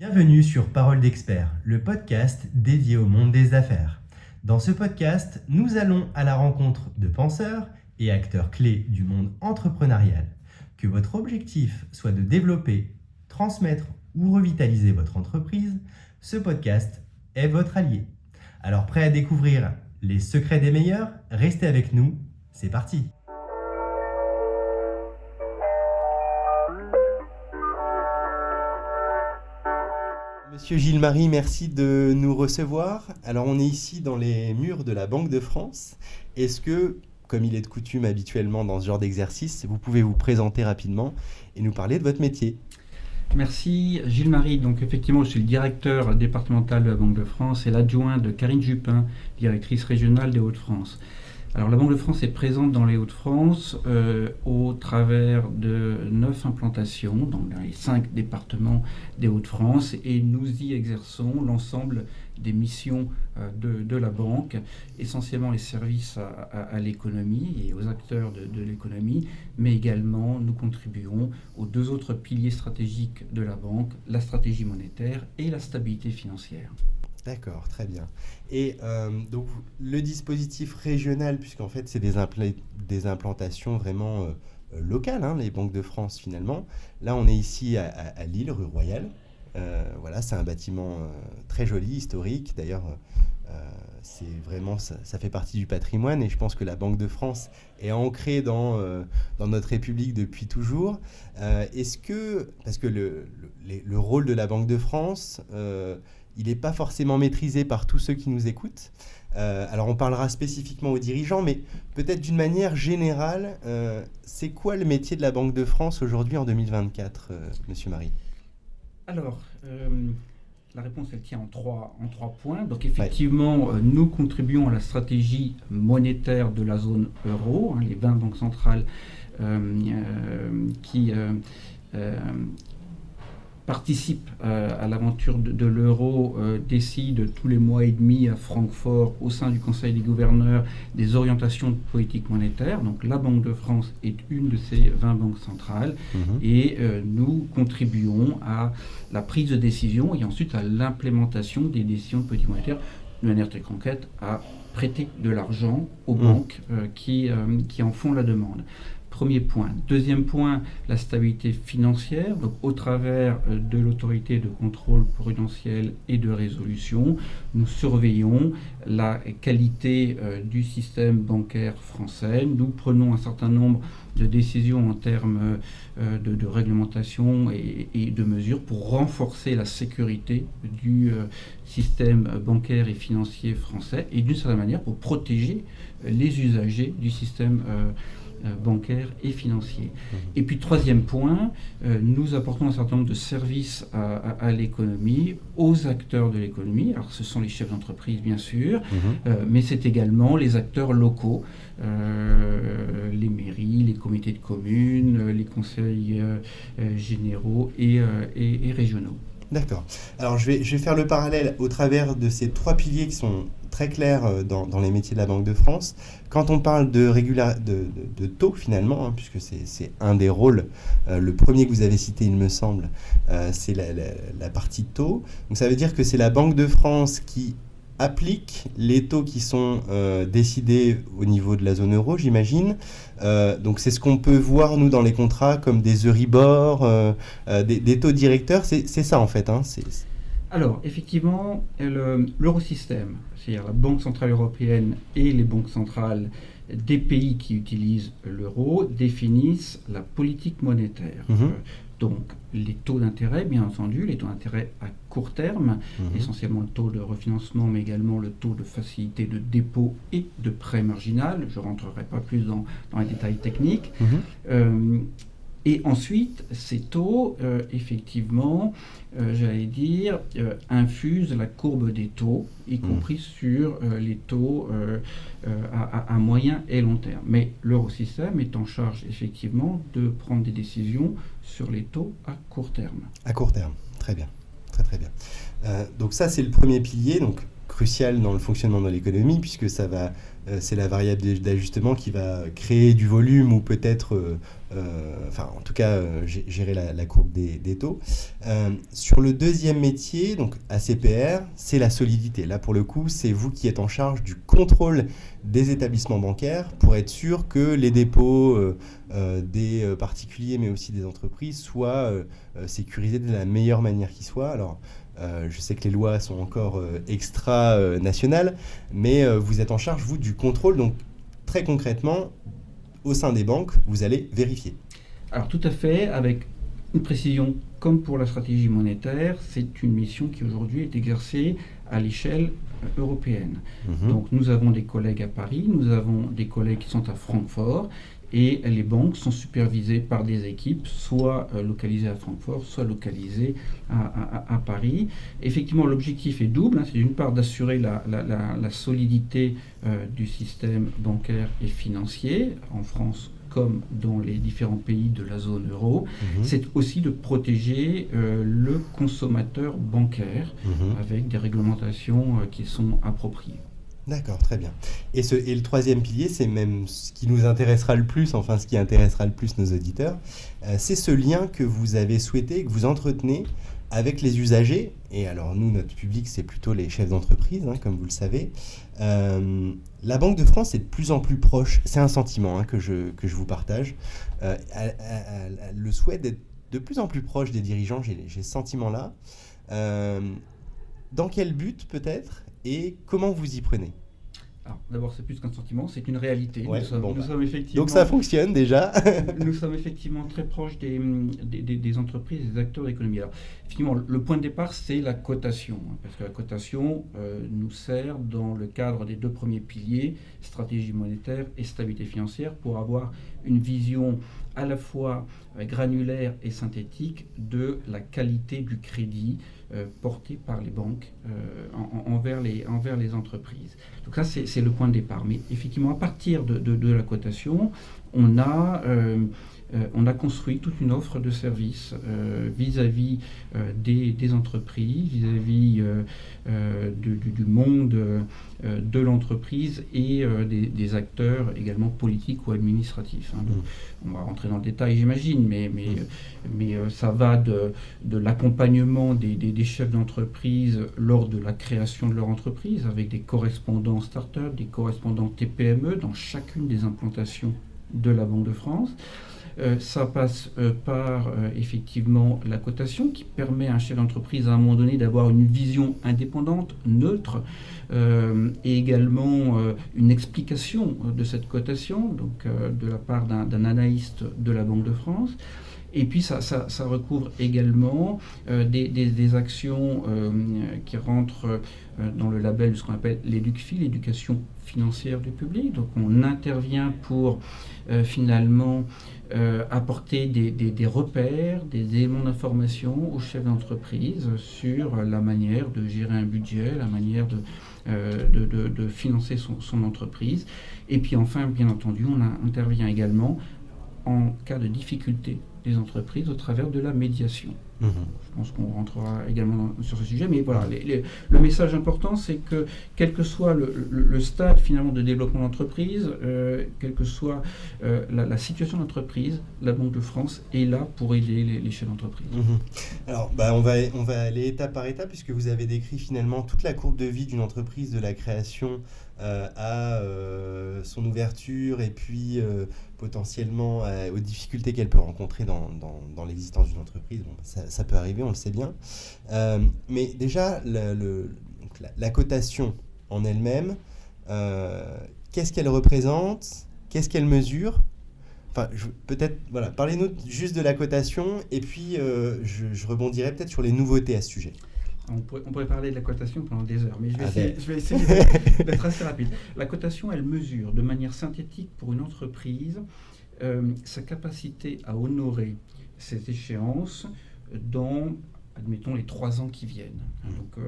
Bienvenue sur Parole d'expert, le podcast dédié au monde des affaires. Dans ce podcast, nous allons à la rencontre de penseurs et acteurs clés du monde entrepreneurial. Que votre objectif soit de développer, transmettre ou revitaliser votre entreprise, ce podcast est votre allié. Alors prêt à découvrir les secrets des meilleurs? Restez avec nous, c'est parti! Monsieur Gilles-Marie, merci de nous recevoir. Alors on est ici dans les murs de la Banque de France. Est-ce que, comme il est de coutume habituellement dans ce genre d'exercice, vous pouvez vous présenter rapidement et nous parler de votre métier? Merci Gilles-Marie. Donc effectivement, je suis le directeur départemental de la Banque de France et l'adjoint de Karine Jupin, directrice régionale des Hauts-de-France. Alors la Banque de France est présente dans les Hauts-de-France au travers de 9 implantations, dans les 5 départements des Hauts-de-France, et nous y exerçons l'ensemble des missions de la banque, essentiellement les services à l'économie et aux acteurs de l'économie, mais également nous contribuons aux 2 autres piliers stratégiques de la banque, la stratégie monétaire et la stabilité financière. D'accord, très bien. Et donc le dispositif régional, puisqu'en fait c'est des implantations vraiment locales, hein, les banques de France finalement. Là on est ici à Lille, rue Royale. Voilà, c'est un bâtiment très joli, historique. D'ailleurs, c'est vraiment, ça fait partie du patrimoine et je pense que la Banque de France est ancrée dans notre République depuis toujours. Est-ce que, parce que le rôle de la Banque de France, il n'est pas forcément maîtrisé par tous ceux qui nous écoutent. Alors on parlera spécifiquement aux dirigeants, mais peut-être d'une manière générale, c'est quoi le métier de la Banque de France aujourd'hui en 2024, Monsieur Marie? Alors, la réponse, elle tient en trois points. Donc effectivement, nous contribuons à la stratégie monétaire de la zone euro, les 20 banques centrales qui participent à l'aventure de l'euro, décident tous les mois et demi à Francfort, au sein du Conseil des gouverneurs, des orientations de politique monétaire. Donc la Banque de France est une de ces 20 banques centrales et nous contribuons à la prise de décision et ensuite à l'implémentation des décisions de politique monétaire de manière très concrète, à prêter de l'argent aux banques qui en font la demande. Premier point. Deuxième point, la stabilité financière, donc au travers de l'autorité de contrôle prudentiel et de résolution, nous surveillons la qualité du système bancaire français. Nous prenons un certain nombre de décisions en termes de réglementation et de mesures pour renforcer la sécurité du système bancaire et financier français et d'une certaine manière pour protéger les usagers du système bancaire et financier. Et puis troisième point, nous apportons un certain nombre de services à l'économie, aux acteurs de l'économie. Alors ce sont les chefs d'entreprise bien sûr, mais c'est également les acteurs locaux, les mairies, les comités de communes, les conseils généraux et régionaux. D'accord. Alors je vais faire le parallèle au travers de ces 3 piliers qui sont très clairs dans les métiers de la Banque de France. Quand on parle de taux finalement, hein, puisque c'est un des rôles, le premier que vous avez cité il me semble, c'est la partie taux. Donc ça veut dire que c'est la Banque de France qui applique les taux qui sont décidés au niveau de la zone euro, j'imagine. Donc c'est ce qu'on peut voir, nous, dans les contrats, comme des Euribor, des taux directeurs. C'est ça, en fait. Hein, Alors, effectivement, l'eurosystème, c'est-à-dire la Banque Centrale Européenne et les banques centrales des pays qui utilisent l'euro, définissent la politique monétaire. Donc, les taux d'intérêt, bien entendu, les taux d'intérêt à court terme, essentiellement le taux de refinancement, mais également le taux de facilité de dépôt et de prêt marginal. Je ne rentrerai pas plus dans les détails techniques. Et ensuite, ces taux, effectivement, infusent la courbe des taux, y compris sur les taux à moyen et long terme. Mais l'eurosystème est en charge, effectivement, de prendre des décisions sur les taux à court terme. À court terme, très bien. Très très bien. Donc ça, c'est le premier pilier, donc crucial dans le fonctionnement de l'économie, puisque ça va c'est la variable d'ajustement qui va créer du volume ou peut-être, en tout cas, gérer la courbe des taux. Sur le deuxième métier, donc ACPR, c'est la solidité. Là, pour le coup, c'est vous qui êtes en charge du contrôle des établissements bancaires pour être sûr que les dépôts des particuliers, mais aussi des entreprises, soient sécurisés de la meilleure manière qui soit. Alors, je sais que les lois sont encore extra-nationales, mais vous êtes en charge, vous, du contrôle. Donc, très concrètement, au sein des banques, vous allez vérifier. Alors, tout à fait, avec une précision, comme pour la stratégie monétaire, c'est une mission qui aujourd'hui est exercée à l'échelle européenne. Donc, nous avons des collègues à Paris, nous avons des collègues qui sont à Francfort, et les banques sont supervisées par des équipes, soit localisées à Francfort, soit localisées à Paris. Effectivement, l'objectif est double. C'est d'une part d'assurer la solidité du système bancaire et financier, en France comme dans les différents pays de la zone euro. C'est aussi de protéger le consommateur bancaire avec des réglementations qui sont appropriées. D'accord, très bien. Et le troisième pilier, c'est même ce qui nous intéressera le plus, enfin ce qui intéressera le plus nos auditeurs, c'est ce lien que vous avez souhaité, que vous entretenez avec les usagers. Et alors nous, notre public, c'est plutôt les chefs d'entreprise, comme vous le savez. La Banque de France est de plus en plus proche, c'est un sentiment que je vous partage, le souhait d'être de plus en plus proche des dirigeants, j'ai ce sentiment-là. Dans quel but peut-être et comment vous y prenez ? Alors, d'abord, c'est plus qu'un sentiment, c'est une réalité. Ouais, nous sommes effectivement, donc ça fonctionne déjà. Nous sommes effectivement très proches des entreprises, des acteurs économiques. Alors, effectivement, le point de départ, c'est la cotation. Parce que la cotation nous sert dans le cadre des deux premiers piliers, stratégie monétaire et stabilité financière, pour avoir une vision à la fois granulaire et synthétique de la qualité du crédit porté par les banques envers les entreprises. Donc ça, c'est le point de départ. Mais effectivement, à partir de la cotation, on a construit toute une offre de services vis-à-vis des entreprises, vis-à-vis du monde de l'entreprise et des acteurs également politiques ou administratifs. Donc, on va rentrer dans le détail, j'imagine, mais ça va de l'accompagnement des chefs d'entreprise lors de la création de leur entreprise, avec des correspondants start-up, des correspondants TPME dans chacune des implantations de la Banque de France. Ça passe par effectivement la cotation qui permet à un chef d'entreprise à un moment donné d'avoir une vision indépendante, neutre, et également une explication de cette cotation, donc de la part d'un analyste de la Banque de France. Et puis ça recouvre également des actions qui rentrent dans le label de ce qu'on appelle l'EducFi, l'éducation financière du public. Donc on intervient pour finalement apporter des repères, des éléments d'information aux chefs d'entreprise sur la manière de gérer un budget, la manière de financer son entreprise. Et puis enfin, bien entendu, on intervient également en cas de difficulté des entreprises au travers de la médiation. Je pense qu'on rentrera également sur ce sujet, mais voilà, le message important, c'est que quel que soit le stade finalement de développement d'entreprise, quelle que soit la situation d'entreprise, la Banque de France est là pour aider les chefs d'entreprise. Alors, on va aller étape par étape, puisque vous avez décrit finalement toute la courbe de vie d'une entreprise, de la création à son ouverture, et puis potentiellement aux difficultés qu'elle peut rencontrer dans l'existence d'une entreprise. Bon, ça peut arriver, on le sait bien. Mais déjà, la cotation en elle-même, qu'est-ce qu'elle représente ? Qu'est-ce qu'elle mesure ? Enfin, peut-être, voilà, parlez-nous juste de la cotation, et puis je rebondirai peut-être sur les nouveautés à ce sujet. On pourrait parler de la cotation pendant des heures, mais je vais essayer d'être assez rapide. La cotation, elle mesure de manière synthétique pour une entreprise sa capacité à honorer ses échéances dans, admettons, les 3 ans qui viennent. Donc,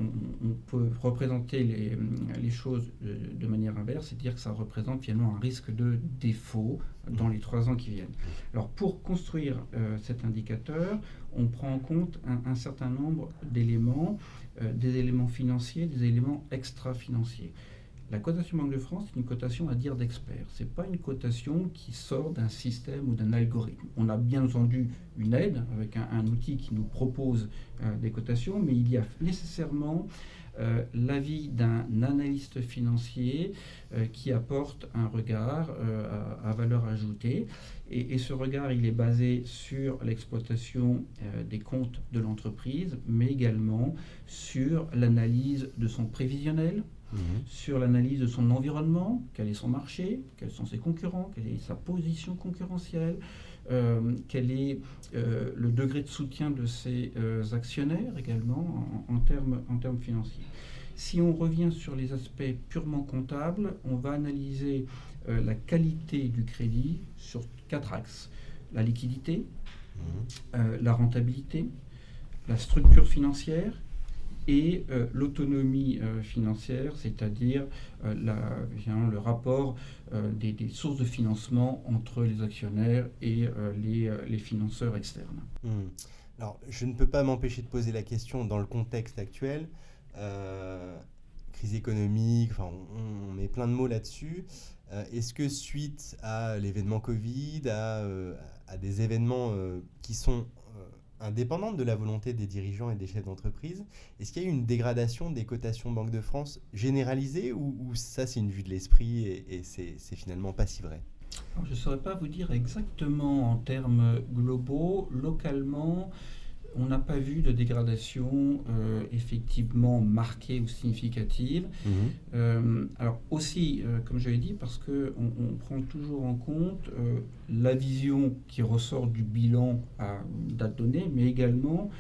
on peut représenter les choses de manière inverse, c'est-à-dire que ça représente finalement un risque de défaut dans les 3 ans qui viennent. Alors, pour construire cet indicateur, on prend en compte un certain nombre d'éléments, des éléments financiers, des éléments extra-financiers. La cotation Banque de France, c'est une cotation à dire d'expert. Ce n'est pas une cotation qui sort d'un système ou d'un algorithme. On a bien entendu une aide avec un outil qui nous propose des cotations, mais il y a nécessairement l'avis d'un analyste financier qui apporte un regard à valeur ajoutée. Et ce regard, il est basé sur l'exploitation des comptes de l'entreprise, mais également sur l'analyse de son prévisionnel, sur l'analyse de son environnement, quel est son marché, quels sont ses concurrents, quelle est sa position concurrentielle, quel est le degré de soutien de ses actionnaires également en termes financiers. Si on revient sur les aspects purement comptables, on va analyser la qualité du crédit sur 4 axes. La liquidité, la rentabilité, la structure financière et l'autonomie financière, c'est-à-dire le rapport des sources de financement entre les actionnaires et les financeurs externes. Alors, je ne peux pas m'empêcher de poser la question dans le contexte actuel. Crise économique, enfin, on met plein de mots là-dessus. Est-ce que suite à l'événement Covid, à des événements qui sont indépendante de la volonté des dirigeants et des chefs d'entreprise, est-ce qu'il y a eu une dégradation des cotations Banque de France généralisée ou ça c'est une vue de l'esprit et c'est finalement pas si vrai? Alors, je ne saurais pas vous dire exactement en termes globaux. Localement, on n'a pas vu de dégradation effectivement marquée ou significative. Alors aussi, comme je l'ai dit, parce qu'on prend toujours en compte la vision qui ressort du bilan à date donnée, mais également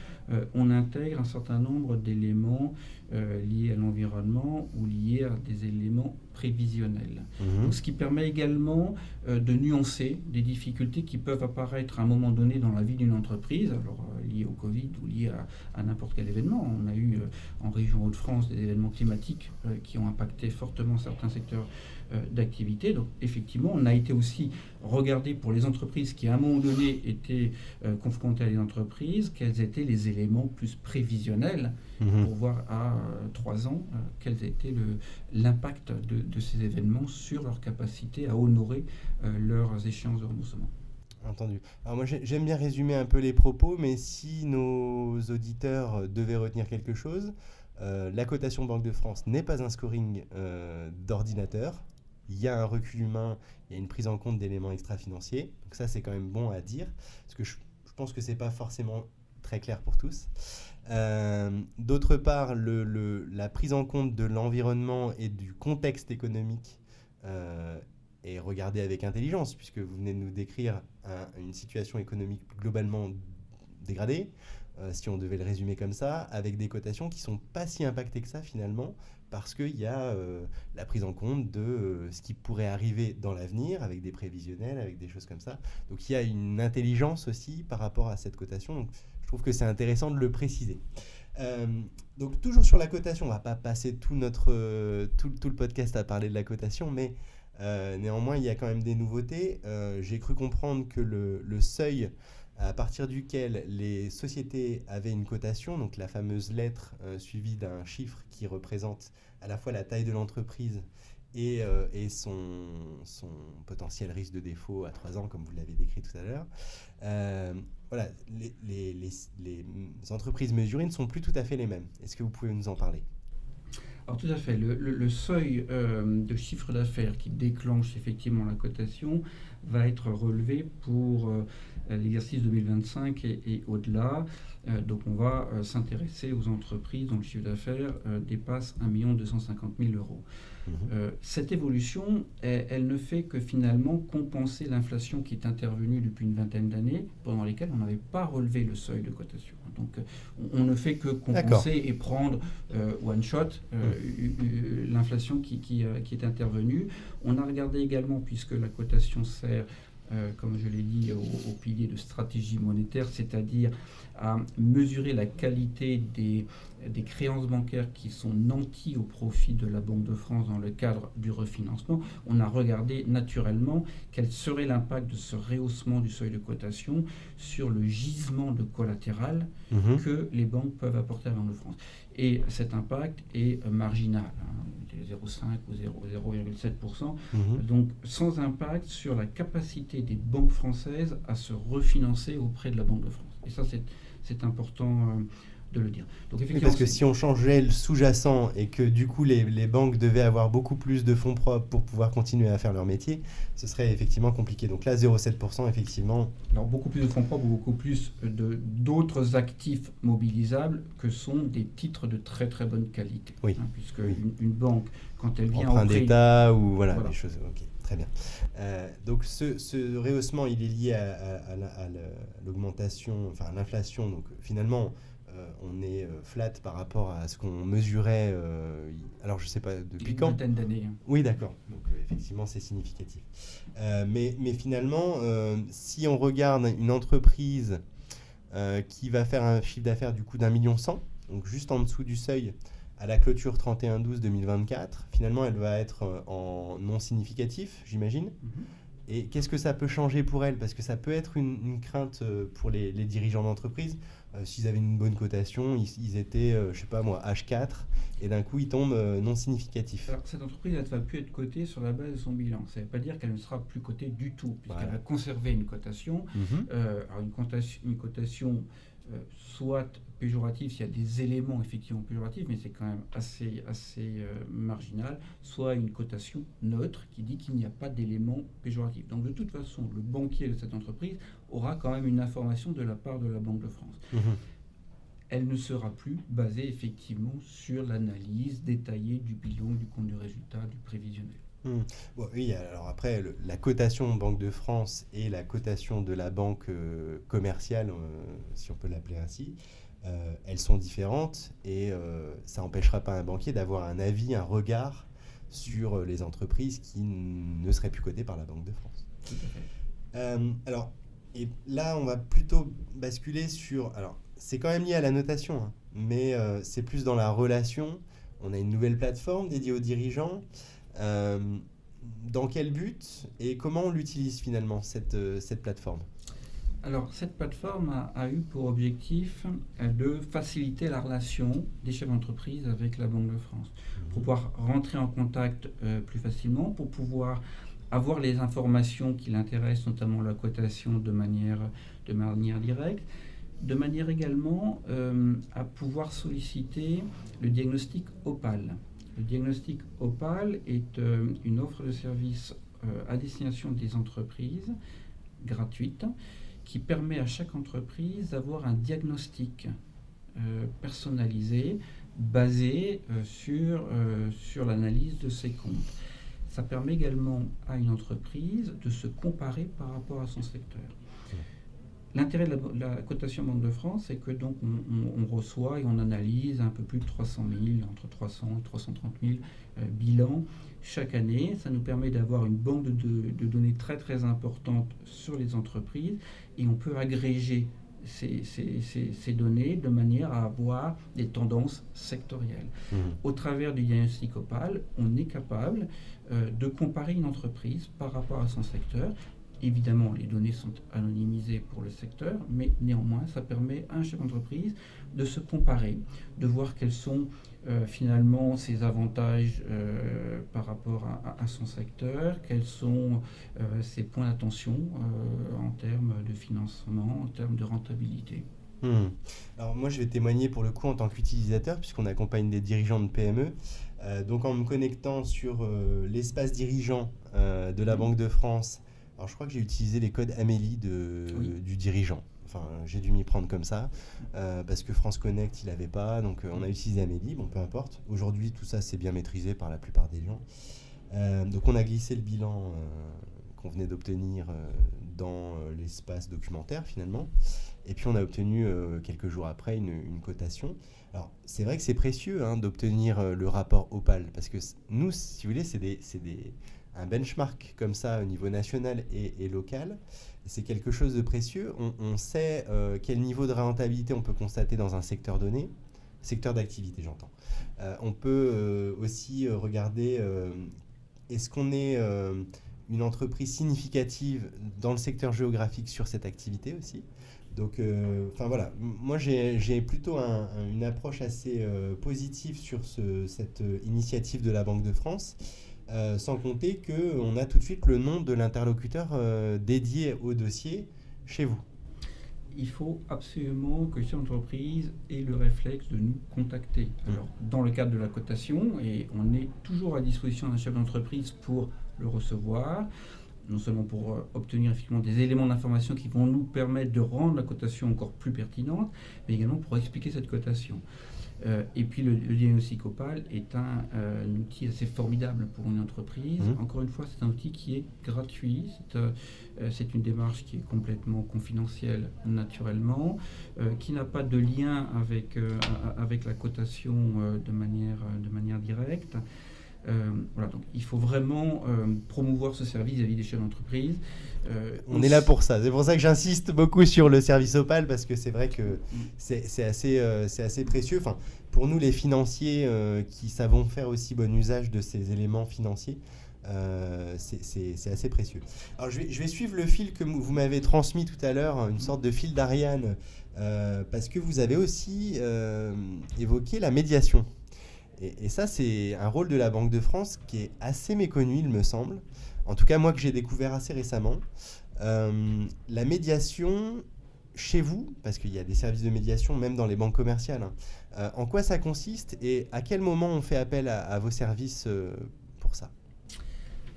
on intègre un certain nombre d'éléments liés à l'environnement ou liés à des éléments prévisionnels. Donc, ce qui permet également de nuancer des difficultés qui peuvent apparaître à un moment donné dans la vie d'une entreprise, alors liées au Covid ou liées à n'importe quel événement. On a eu en région Hauts-de-France des événements climatiques qui ont impacté fortement certains secteurs d'activité. Donc effectivement, on a été aussi regarder pour les entreprises qui à un moment donné étaient confrontées à des entreprises, quels étaient les éléments plus prévisionnels pour voir à 3 ans quel était l'impact de ces événements sur leur capacité à honorer leurs échéances de remboursement. Entendu. Alors moi j'aime bien résumer un peu les propos, mais si nos auditeurs devaient retenir quelque chose, la cotation Banque de France n'est pas un scoring d'ordinateur. Il y a un recul humain, il y a une prise en compte d'éléments extra-financiers. Donc ça, c'est quand même bon à dire, parce que je pense que ce n'est pas forcément très clair pour tous. D'autre part, la prise en compte de l'environnement et du contexte économique est regardée avec intelligence, puisque vous venez de nous décrire une situation économique globalement dégradée, si on devait le résumer comme ça, avec des cotations qui ne sont pas si impactées que ça finalement, parce qu'il y a la prise en compte de ce qui pourrait arriver dans l'avenir, avec des prévisionnels, avec des choses comme ça. Donc il y a une intelligence aussi par rapport à cette cotation. Donc, je trouve que c'est intéressant de le préciser. Donc toujours sur la cotation, on ne va pas passer tout le podcast à parler de la cotation, mais néanmoins il y a quand même des nouveautés. J'ai cru comprendre que le seuil à partir duquel les sociétés avaient une cotation, donc la fameuse lettre suivie d'un chiffre qui représente à la fois la taille de l'entreprise et son potentiel risque de défaut à 3 ans, comme vous l'avez décrit tout à l'heure. Voilà, les entreprises mesurées ne sont plus tout à fait les mêmes. Est-ce que vous pouvez nous en parler ? Alors tout à fait, le seuil de chiffre d'affaires qui déclenche effectivement la cotation va être relevé pour l'exercice 2025 et au-delà. Donc on va s'intéresser aux entreprises dont le chiffre d'affaires dépasse 1 250 000 euros. Cette évolution, elle ne fait que finalement compenser l'inflation qui est intervenue depuis une vingtaine d'années, pendant lesquelles on n'avait pas relevé le seuil de cotation. Donc on ne fait que compenser et prendre one shot l'inflation qui est intervenue. On a regardé également, puisque la cotation sert, comme je l'ai dit, au pilier de stratégie monétaire, c'est-à-dire à mesurer la qualité des créances bancaires qui sont nanties au profit de la Banque de France dans le cadre du refinancement, on a regardé naturellement quel serait l'impact de ce rehaussement du seuil de cotation sur le gisement de collatéral que les banques peuvent apporter à la Banque de France. Et cet impact est marginal, 0,5 ou 0,7%, donc sans impact sur la capacité des banques françaises à se refinancer auprès de la Banque de France. Et ça, c'est important de le dire. Donc, oui, parce que si on changeait le sous-jacent et que du coup les banques devaient avoir beaucoup plus de fonds propres pour pouvoir continuer à faire leur métier, ce serait effectivement compliqué. Donc là, 0,7%, effectivement... Alors beaucoup plus de fonds propres, beaucoup plus d'autres actifs mobilisables que sont des titres de très très bonne qualité. Oui. Puisque une banque, quand elle vient emprunt auprès... d'État ou voilà, des choses... Ok, très bien. Donc ce rehaussement, il est lié à l'augmentation, enfin à l'inflation. Donc finalement... on est flat par rapport à ce qu'on mesurait, alors je ne sais pas depuis quand. Une vingtaine d'années. Oui, d'accord. Donc effectivement, c'est significatif. Mais finalement, si on regarde une entreprise qui va faire un chiffre d'affaires du coup d'1,1 million, donc juste en dessous du seuil, à la clôture 31/12/2024, finalement, elle va être en non significatif, j'imagine. Et qu'est-ce que ça peut changer pour elle? Parce que ça peut être une crainte pour les dirigeants d'entreprise. S'ils avaient une bonne cotation, ils étaient, je sais pas moi, H4, et d'un coup, ils tombent non significatifs. Alors, cette entreprise, elle ne va plus être cotée sur la base de son bilan. Ça ne veut pas dire qu'elle ne sera plus cotée du tout, puisqu'elle va conserver une cotation. Alors, une cotation soit péjorative s'il y a des éléments effectivement péjoratifs, mais c'est quand même assez marginal, soit une cotation neutre qui dit qu'il n'y a pas d'éléments péjoratifs. Donc de toute façon, le banquier de cette entreprise aura quand même une information de la part de la Banque de France. Elle ne sera plus basée effectivement sur l'analyse détaillée du bilan, du compte de résultat, du prévisionnel. Bon, oui, alors après, la cotation Banque de France et la cotation de la banque commerciale, si on peut l'appeler ainsi, elles sont différentes et ça n'empêchera pas un banquier d'avoir un avis, un regard sur les entreprises qui ne seraient plus cotées par la Banque de France. Tout à fait. Alors, et là, on va plutôt basculer sur... Alors, c'est quand même lié à la notation, hein, mais c'est plus dans la relation. On a une nouvelle plateforme dédiée aux dirigeants. Dans quel but et comment on l'utilise finalement, cette plateforme? Alors, cette plateforme a eu pour objectif de faciliter la relation des chefs d'entreprise avec la Banque de France, pour pouvoir rentrer en contact plus facilement, pour pouvoir avoir les informations qui l'intéressent, notamment la cotation de manière directe, de manière également à pouvoir solliciter le diagnostic OPAL. Le diagnostic OPAL est une offre de service à destination des entreprises gratuite qui permet à chaque entreprise d'avoir un diagnostic personnalisé basé sur l'analyse de ses comptes. Ça permet également à une entreprise de se comparer par rapport à son secteur. L'intérêt de la cotation Banque de France, c'est que donc on reçoit et on analyse un peu plus de 300 000, entre 300 et 330 000 bilans chaque année. Ça nous permet d'avoir une banque de données très très importante sur les entreprises et on peut agréger ces données de manière à avoir des tendances sectorielles. Au travers du diagnostic OPAL, on est capable de comparer une entreprise par rapport à son secteur. Évidemment, les données sont anonymisées pour le secteur, mais néanmoins, ça permet à un chef d'entreprise de se comparer, de voir quels sont finalement ses avantages par rapport à son secteur, quels sont ses points d'attention en termes de financement, en termes de rentabilité. Alors moi, je vais témoigner pour le coup en tant qu'utilisateur, puisqu'on accompagne des dirigeants de PME. Donc en me connectant sur l'espace dirigeant de la Banque de France, alors je crois que j'ai utilisé les codes Amélie du dirigeant. Enfin, j'ai dû m'y prendre comme ça, parce que France Connect, il n'avait pas, donc on a utilisé Amélie, bon peu importe. Aujourd'hui, tout ça, c'est bien maîtrisé par la plupart des gens. Donc on a glissé le bilan qu'on venait d'obtenir dans l'espace documentaire finalement. Et puis on a obtenu quelques jours après une cotation. Alors c'est vrai que c'est précieux d'obtenir le rapport OPAL, parce que nous, si vous voulez, c'est un benchmark comme ça au niveau national et local. C'est quelque chose de précieux. On sait quel niveau de rentabilité on peut constater dans un secteur donné, secteur d'activité j'entends. On peut aussi regarder est-ce qu'on est une entreprise significative dans le secteur géographique sur cette activité aussi. Donc, voilà, moi j'ai plutôt une approche assez positive sur cette initiative de la Banque de France, sans compter qu'on a tout de suite le nom de l'interlocuteur dédié au dossier chez vous. Il faut absolument que cette entreprise ait le réflexe de nous contacter. Alors, dans le cadre de la cotation, et on est toujours à disposition d'un chef d'entreprise pour le recevoir, non seulement pour obtenir effectivement des éléments d'information qui vont nous permettre de rendre la cotation encore plus pertinente, mais également pour expliquer cette cotation. Et puis le diagnostic Opale est un outil assez formidable pour une entreprise. Encore une fois, c'est un outil qui est gratuit. C'est une démarche qui est complètement confidentielle naturellement, qui n'a pas de lien avec la cotation de manière directe. Voilà, donc il faut vraiment promouvoir ce service vis-à-vis des chefs d'entreprise. On est là pour ça. C'est pour ça que j'insiste beaucoup sur le service Opale, parce que c'est vrai que c'est assez précieux. Enfin, pour nous, les financiers qui savons faire aussi bon usage de ces éléments financiers, c'est assez précieux. Alors, je vais suivre le fil que vous m'avez transmis tout à l'heure, une sorte de fil d'Ariane, parce que vous avez aussi évoqué la médiation. Et ça, c'est un rôle de la Banque de France qui est assez méconnu, il me semble. En tout cas, moi, que j'ai découvert assez récemment. La médiation, chez vous, parce qu'il y a des services de médiation, même dans les banques commerciales, en quoi ça consiste et à quel moment on fait appel à vos services pour ça ?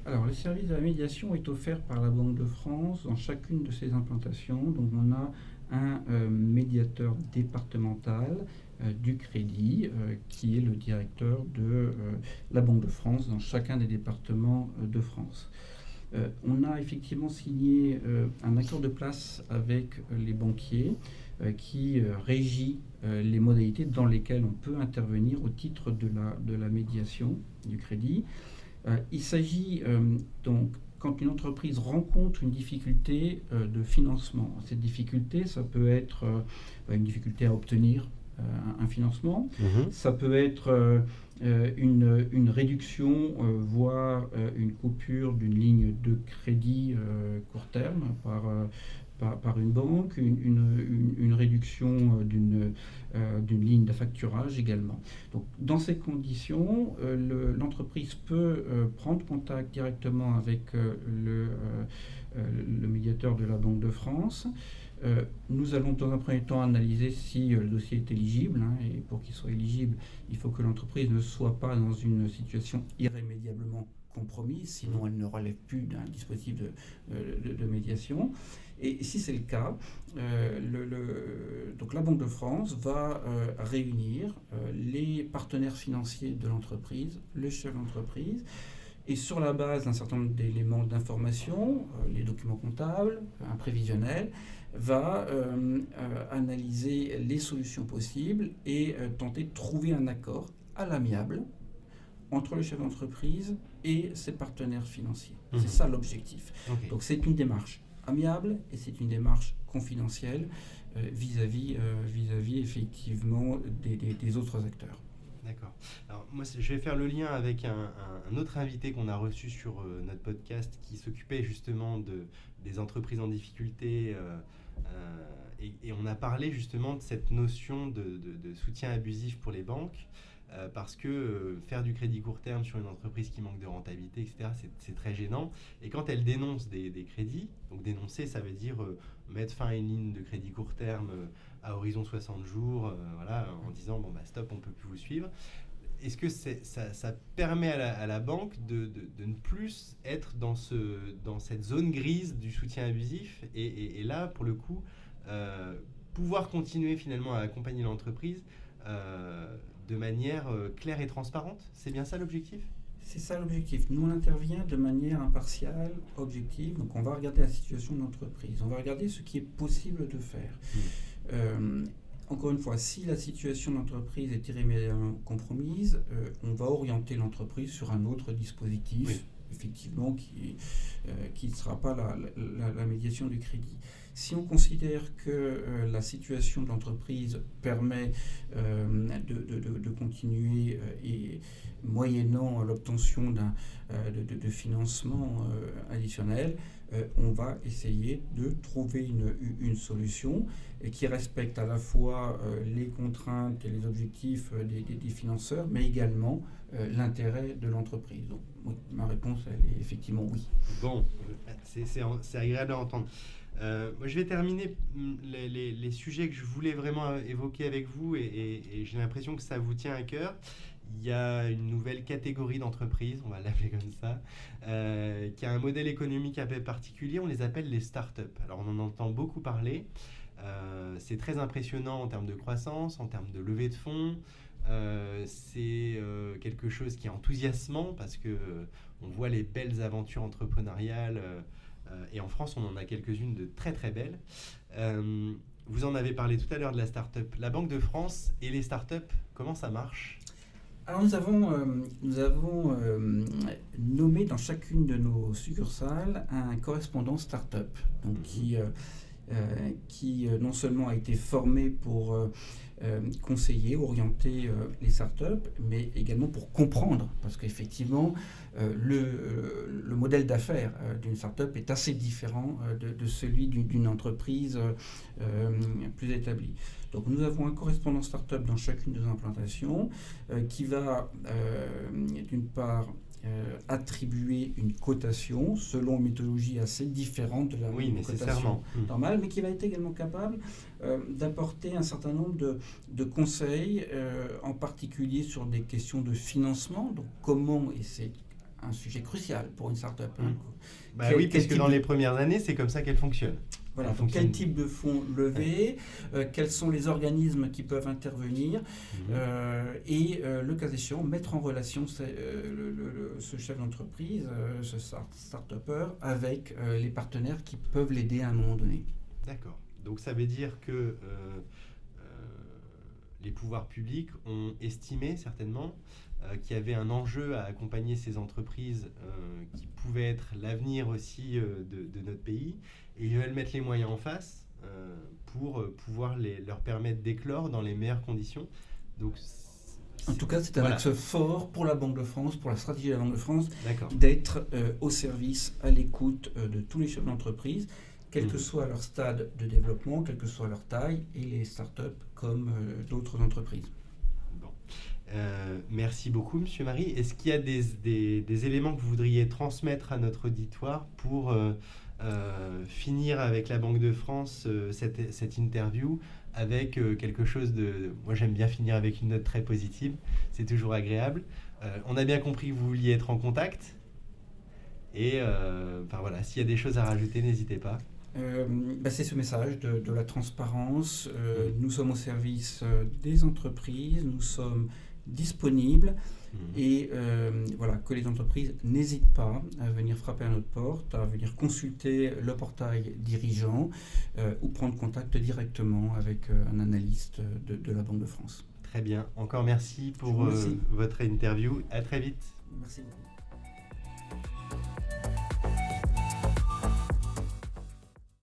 Alors, le service de la médiation est offert par la Banque de France dans chacune de ses implantations. Donc, on a un médiateur départemental du crédit, qui est le directeur de la Banque de France dans chacun des départements de France. On a effectivement signé un accord de place avec les banquiers qui régit les modalités dans lesquelles on peut intervenir au titre de la médiation du crédit. Il s'agit donc quand une entreprise rencontre une difficulté de financement. Cette difficulté, ça peut être une difficulté à obtenir un financement. Ça peut être une réduction, voire une coupure d'une ligne de crédit court terme par une banque, une réduction d'une ligne d'affacturage également. Donc, dans ces conditions, l'entreprise peut prendre contact directement avec le médiateur de la Banque de France. Nous allons dans un premier temps analyser si le dossier est éligible, et pour qu'il soit éligible, il faut que l'entreprise ne soit pas dans une situation irrémédiablement compromise, sinon elle ne relève plus d'un dispositif de médiation. Et si c'est le cas, donc la Banque de France va réunir les partenaires financiers de l'entreprise, le chef d'entreprise, et sur la base d'un certain nombre d'éléments d'information, les documents comptables, un prévisionnel, va analyser les solutions possibles et tenter de trouver un accord à l'amiable entre le chef d'entreprise et ses partenaires financiers. C'est ça l'objectif. Okay. Donc c'est une démarche amiable et c'est une démarche confidentielle vis-à-vis effectivement des autres acteurs. D'accord. Alors moi, je vais faire le lien avec un autre invité qu'on a reçu sur notre podcast qui s'occupait justement des entreprises en difficulté et on a parlé justement de cette notion de soutien abusif pour les banques parce que faire du crédit court terme sur une entreprise qui manque de rentabilité, etc., c'est très gênant. Et quand elle dénonce des crédits, donc dénoncer, ça veut dire mettre fin à une ligne de crédit court terme à horizon 60 jours, voilà, en disant bon bah stop, on peut plus vous suivre. Est-ce que ça permet à la banque de ne plus être dans cette zone grise du soutien abusif et là, pour le coup, pouvoir continuer finalement à accompagner l'entreprise de manière claire et transparente? C'est bien ça l'objectif? C'est ça l'objectif. Nous, on intervient de manière impartiale, objective. Donc, on va regarder la situation de l'entreprise. On va regarder ce qui est possible de faire. Encore une fois, si la situation de l'entreprise est irrémédiablement compromise, on va orienter l'entreprise sur un autre dispositif effectivement, qui ne sera pas la médiation du crédit. Si on considère que la situation de l'entreprise permet de continuer et moyennant l'obtention de financement additionnel, on va essayer de trouver une solution qui respecte à la fois les contraintes et les objectifs des financeurs, mais également l'intérêt de l'entreprise. Donc, oui, ma réponse, elle est effectivement oui. Bon, c'est agréable à entendre. Moi, je vais terminer les sujets que je voulais vraiment évoquer avec vous et j'ai l'impression que ça vous tient à cœur. Il y a une nouvelle catégorie d'entreprises, on va l'appeler comme ça, qui a un modèle économique un peu particulier, on les appelle les startups. Alors on en entend beaucoup parler, c'est très impressionnant en termes de croissance, en termes de levée de fonds, c'est quelque chose qui est enthousiasmant parce que on voit les belles aventures entrepreneuriales et en France on en a quelques-unes de très très belles. Vous en avez parlé tout à l'heure de la start-up. La Banque de France et les startups, comment ça marche ? Alors nous avons nommé dans chacune de nos succursales un correspondant start-up, donc qui non seulement a été formé pour conseiller, orienter les startups, mais également pour comprendre, parce qu'effectivement le modèle d'affaires d'une startup est assez différent de celui d'une entreprise plus établie. Donc nous avons un correspondant start-up dans chacune de nos implantations qui va d'une part attribuer une cotation selon une méthodologie assez différente de la cotation normale, mais qui va être également capable d'apporter un certain nombre de conseils, en particulier sur des questions de financement. Donc comment, et c'est un sujet crucial pour une start-up. Oui, parce que dans les premières années, c'est comme ça qu'elle fonctionne. Voilà, donc quel type de fonds lever, quels sont les organismes qui peuvent intervenir, et le cas échéant, mettre en relation ce chef d'entreprise, ce start-upper, avec les partenaires qui peuvent l'aider à un moment donné. D'accord. Donc ça veut dire que les pouvoirs publics ont estimé certainement qu'il y avait un enjeu à accompagner ces entreprises qui pouvaient être l'avenir aussi de notre pays, et ils veulent mettre les moyens en face pour pouvoir leur permettre d'éclore dans les meilleures conditions. Donc, en tout cas, c'est un axe fort pour la Banque de France, pour la stratégie de la Banque de France, D'accord. d'être au service, à l'écoute de tous les chefs d'entreprise, quel que soit leur stade de développement, quelle que soit leur taille, et les startups comme d'autres entreprises. Merci beaucoup, Monsieur Marie. Est-ce qu'il y a des éléments que vous voudriez transmettre à notre auditoire pour finir avec la Banque de France cette interview avec quelque chose de... Moi, j'aime bien finir avec une note très positive. C'est toujours agréable. On a bien compris que vous vouliez être en contact. Et voilà, s'il y a des choses à rajouter, n'hésitez pas. C'est ce message de la transparence. Nous sommes au service des entreprises, nous sommes disponibles et que les entreprises n'hésitent pas à venir frapper à notre porte, à venir consulter le portail dirigeant ou prendre contact directement avec un analyste de la Banque de France. Très bien. Encore merci pour votre interview. À très vite. Merci beaucoup.